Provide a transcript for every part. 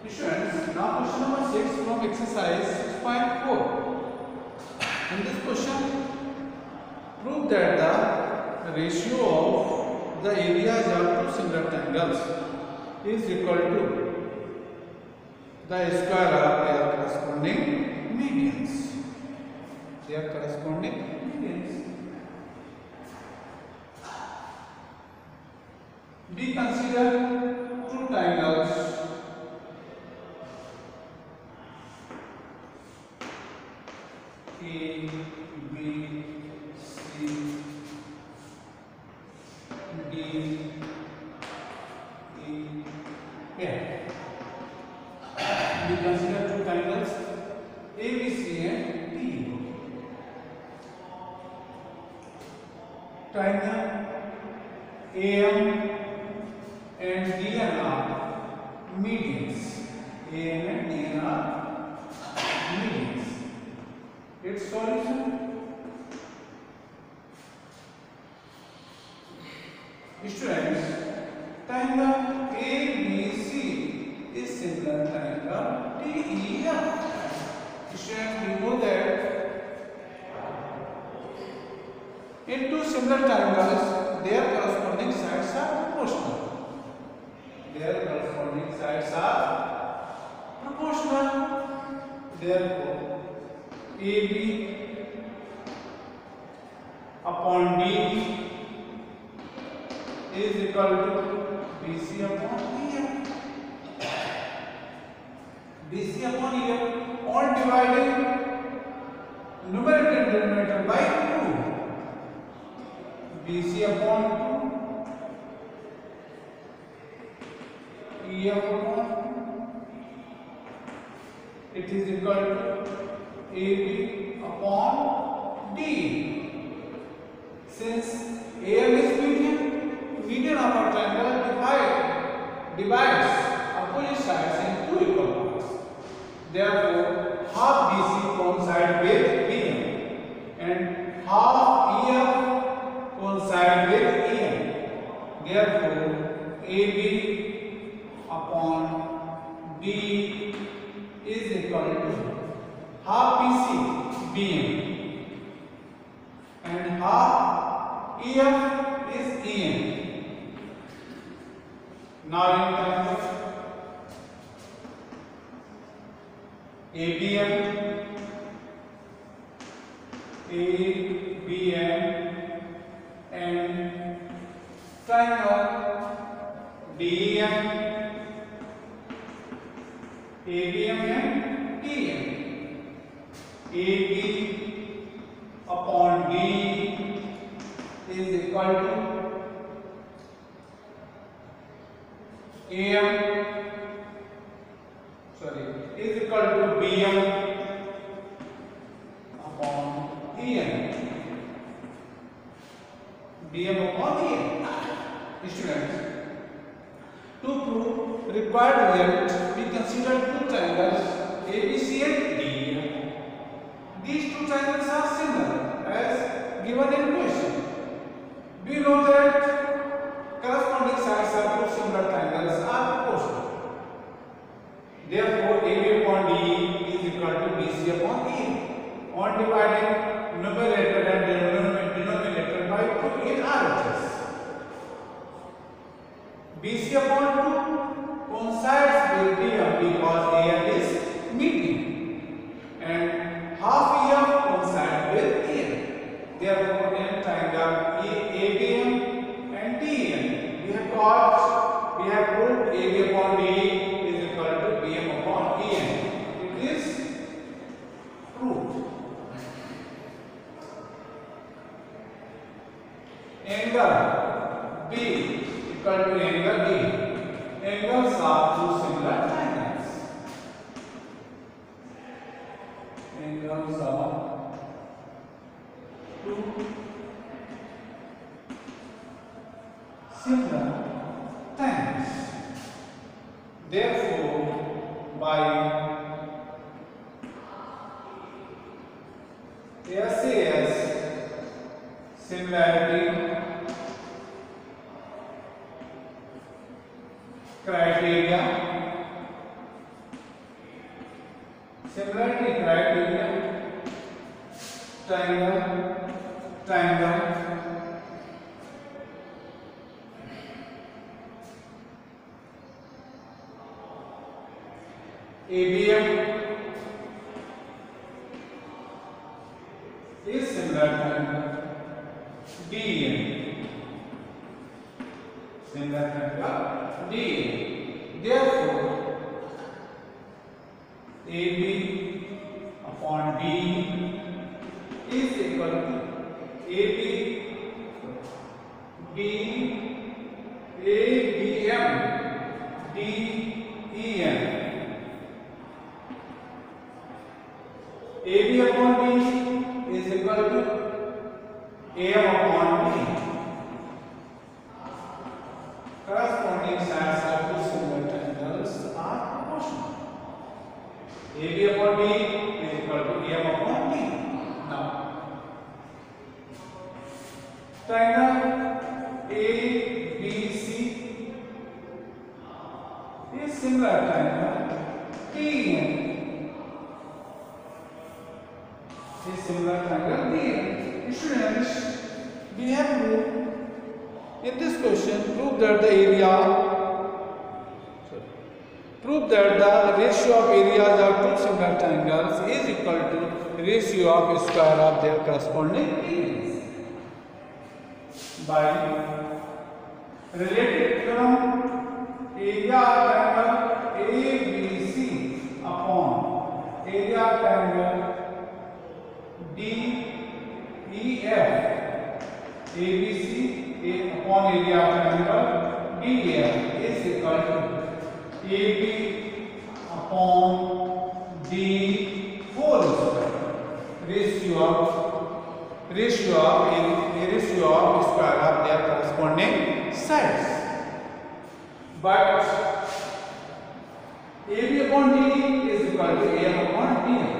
Students, now question number 6 from exercise 6.4. In this question, prove that the ratio of the areas of two similar triangles is equal to the square of their corresponding medians. Their corresponding medians. We consider two triangles A, B, C, D, E, F. We consider two triangles A, B, C and D. Triangle AM and DN are medians. AM and DN are medians. Its solution. Students, triangle ABC is similar to triangle DEF. Students, we know that in two similar triangles, their corresponding sides are proportional. Their corresponding sides are proportional. Therefore, AB upon D is equal to BC upon EF. BC upon EF, all dividing numerator and denominator by 2. BC upon 2, EF upon 2. It is equal to AB upon D. Since AM is median, median of a triangle divides opposite sides in two equal parts. Therefore, half BC coincide with BM and half EF coincide with EM. Therefore, AB upon D is equal to half BC BM and half EF is EM. Now in terms of ABM, and triangle DEM, ABM and DEM. AB upon D is equal to is equal to BM upon EM. BM upon EM. Students, to prove required result, we consider two triangles ABC and DEM. These two triangles are similar as given in question. We know that corresponding sides of two similar triangles are proportional. Therefore, AB upon DE is equal to BC upon EM. On dividing numerator and denominator by 2 in RHS. BC upon 2 coincides with DM because AM is median and half EF coincide with EM. Therefore, in triangle ABM and DEM, we have proved AB upon DE is equal to BM upon EM. It is proved. Angle B equal to angle A. Angles are two similar triangles. Angles are two similar triangles. Therefore, by SAS similarity criteria, Similarity criteria. Triangle, triangle. ABM is similar triangle. DEM, similar triangle. DEM. Therefore, AB upon D is equal to AB B ABM DEM. AB upon D is equal to AM upon D. Corresponding sides of two similar triangles are proportional. AB upon D is equal to AM upon D. Now, triangle ABC is similar triangle TN. Is similar triangle TN. Students, we have proved in this question prove that the ratio of areas of two similar triangles is equal to ratio of square of their corresponding areas. By related theorem, area of triangle ABC upon area of triangle DEF, ABC upon area of triangle DEF is equal to AB upon D whole square. Ratio of square of their corresponding sides. But AB upon D is equal to AM upon DM.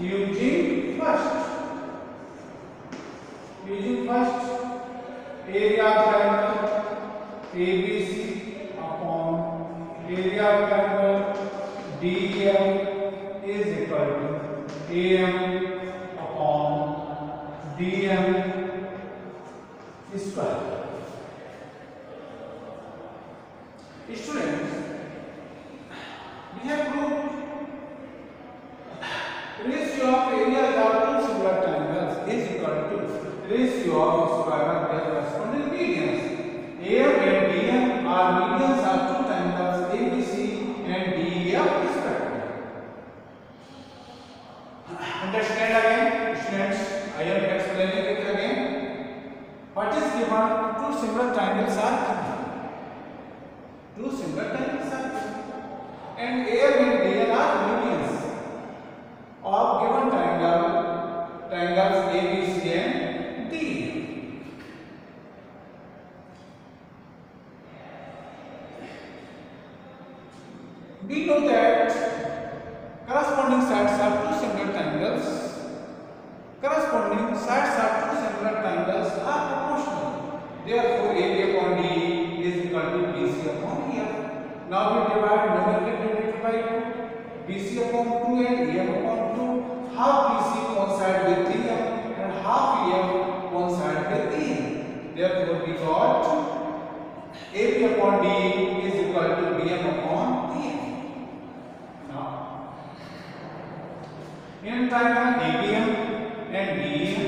Using first area of triangle ABC upon area of triangle DEF is equal to AM upon DM square. Students, we have proved ratio of areas of two similar triangles is equal to ratio of square of their corresponding medians. AM and DM are medians of two triangles ABC and DEF respectively. Understand again, students? I am explaining it again. What is given? Two similar triangles are given. Two similar triangles are given. And AM and DL are medians of given triangles ABC and D. We know that corresponding sides of two similar triangles are proportional. Therefore, AB upon D is equal to BC upon EF. Now we divide numerator by 2. BC upon 2 and EF upon 2. Half BC coincide with EF and half EF coincide with EF. Therefore, we got AB upon D is equal to BM upon EF. Now, in triangle ABM and DEM,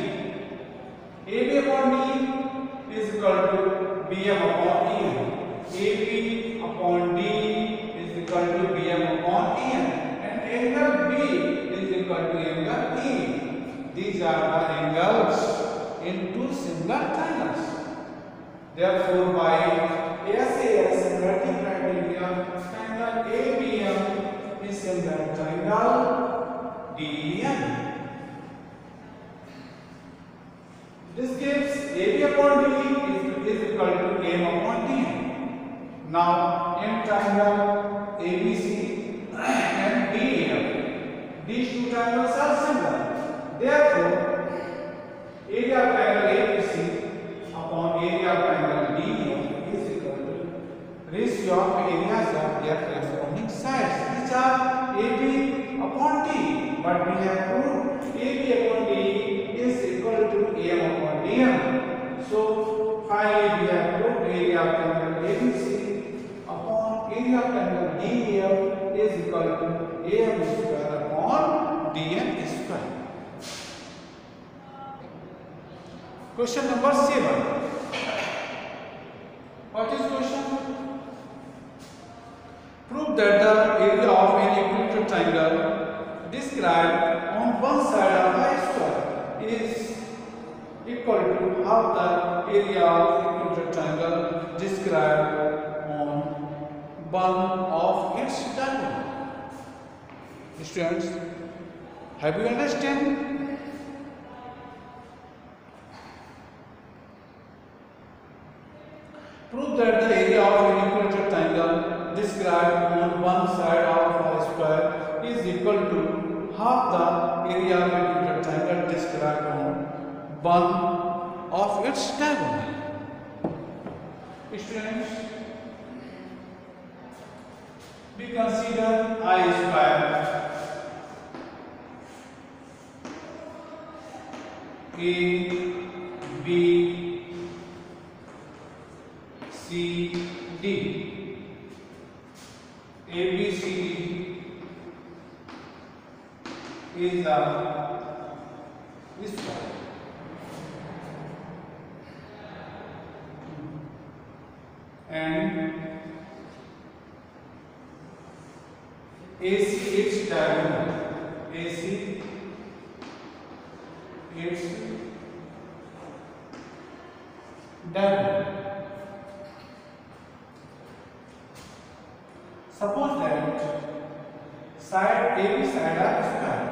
AB upon D is equal to BM upon EM. AB upon D is equal to BM upon EM. And angle B is equal to angle E. These are the angles in two similar triangles. Therefore, by SAS similarity criteria, triangle ABM is similar triangle DEM. This gives AB upon D is equal to AM upon DM. Now, in triangle ABC and DEF, these two triangles are similar. Therefore, area of triangle ABC upon area of triangle DEF is equal to ratio of areas of their corresponding sides, which are AB upon D. but we have proved AB upon DE is equal to AM upon DM. So finally we have proved area of triangle ABC upon area of triangle DEF is equal to AM square upon DM square. Question number 7. What is question? Prove that the area of an equilateral triangle described on one side of a square is equal to half the area of equilateral triangle described on one of its diagonal. Students, have you understand? Prove that the area of an equilateral triangle described on one side of a square is equal to half the area of an equilateral triangle described on one of its diagonal. Students, we consider I square A, B, C, D. ABCD is a square. And AC its diagonal. AC its diagonal. Suppose that side AB side of square.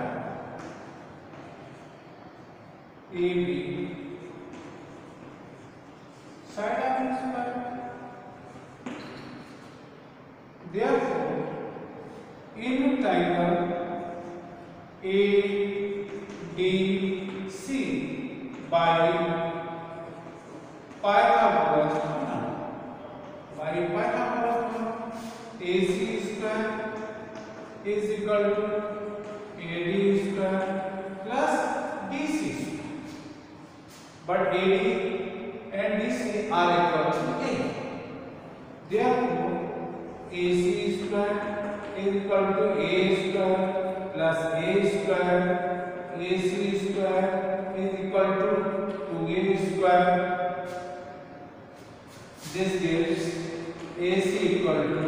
AB side of square. Therefore, in triangle ADC by Pythagoras theorem, AC square is equal to AD square plus DC square. But AD and DC are equal to A. Therefore, AC square is equal to A square plus A square. AC square is equal to 2A square. This gives AC equal to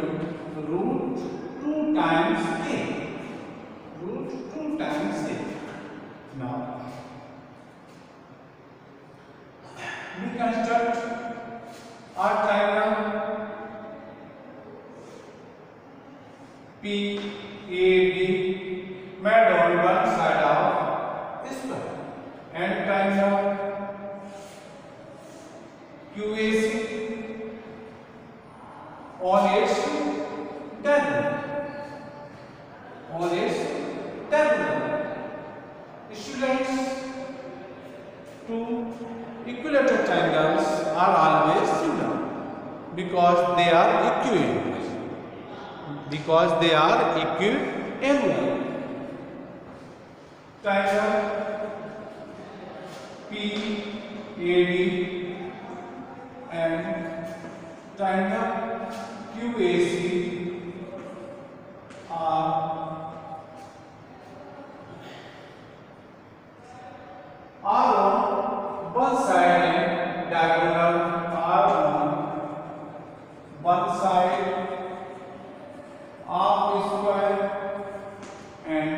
root 2 times A. Root 2 times A. Now, we construct our triangle PAD made on one side of square and triangle QAC on its diagonal. Students, two equilateral triangles are always similar because they are equiangular. Triangle PAD and triangle QAC are on one side and diagonal are on one side of square and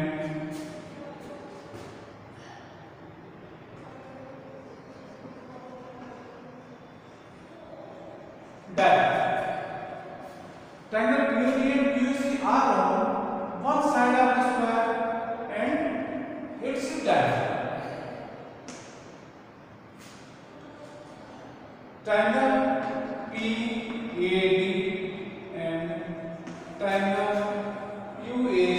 diagonal. Triangle PAD and QC are on one side of the square and its diagonal. Triangle PAD and triangle QAC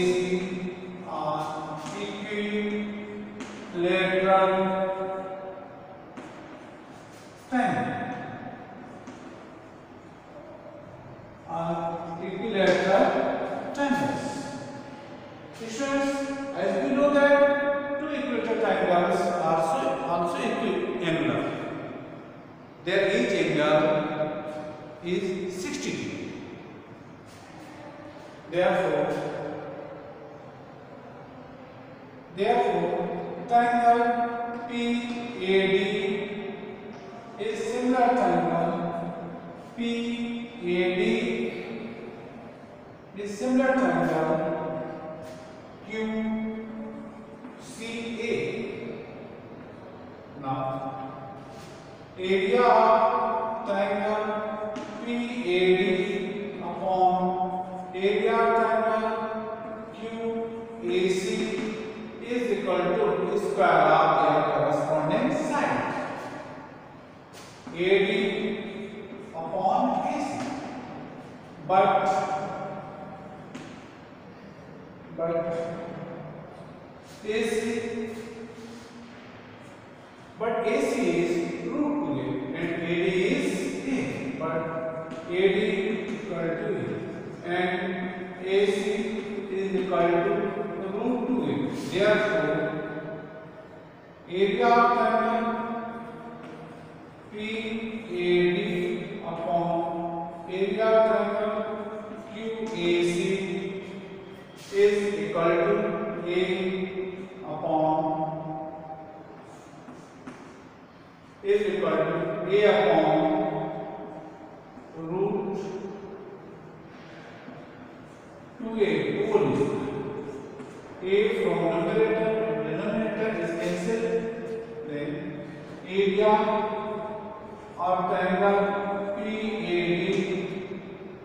are equilateral triangle. Equilateral triangles. Students, as we know that Therefore, triangle PAD is similar triangle PAD is similar triangle QCA. Now, area of triangle PAD upon area of triangle QAC is equal to square of their corresponding side. AD upon AC. But AC is root 2a and AD is A. But AD equal to A and AC is equal to root 2a. Therefore, area of triangle PAD upon area of triangle QAC is equal to A upon root 2a whole. A from numerator and denominator is cancelled. Then area of triangle PAD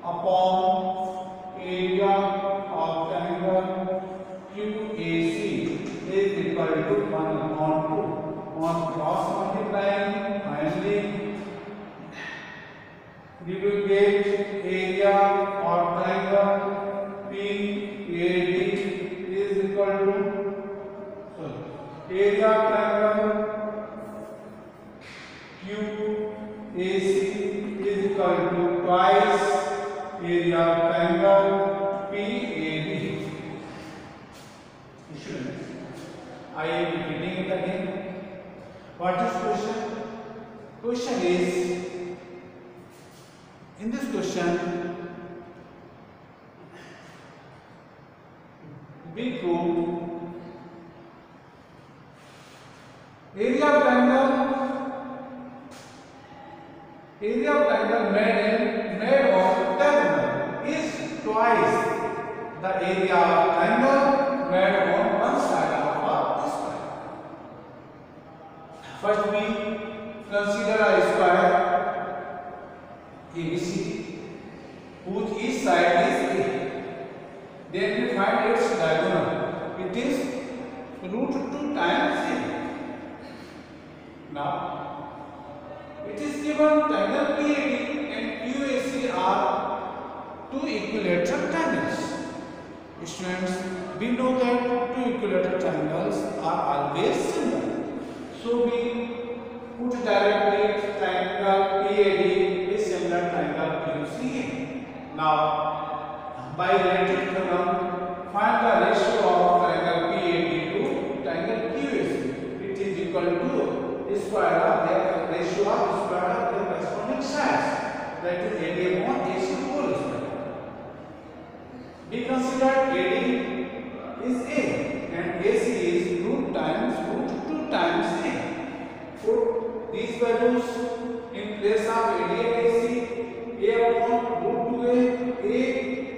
upon area of triangle QAC is equal to 1 upon 2. On cross multiplying, finally we will get area of triangle PAD is equal to area of triangle QAC is equal to twice area of triangle PAD. I am repeating it again. What is question? Question is, in this question, we prove area of triangle made of diagonal is twice the area of triangle made on one side of a square. First we consider a square ABC whose each side is A. Then we find its diagonal. It is root 2 times A. Now it is given triangle PAD and QAC are two equilateral triangles. Students, we know that two equilateral triangles are always similar. So we put directly triangle PAD is similar triangle QCA. Now, by relative theorem, find the ratio of triangle PAD to triangle QAC. It is equal to square of their ratio of square of their corresponding sides. That is AD upon AC whole square. We consider AD is A and AC is root 2 times A. Put these values in place of AD and AC. A upon root 2A, A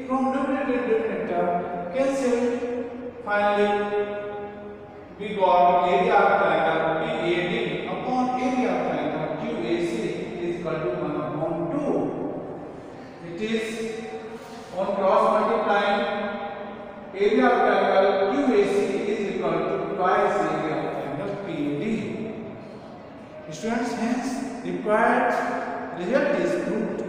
from numerator and denominator cancelled. Finally, we got area of triangle PAD upon area of triangle QAC is equal to 1 upon 2. It is on cross multiplying area of triangle QAC is equal to twice area of triangle PAD. Students, hence required result is proved.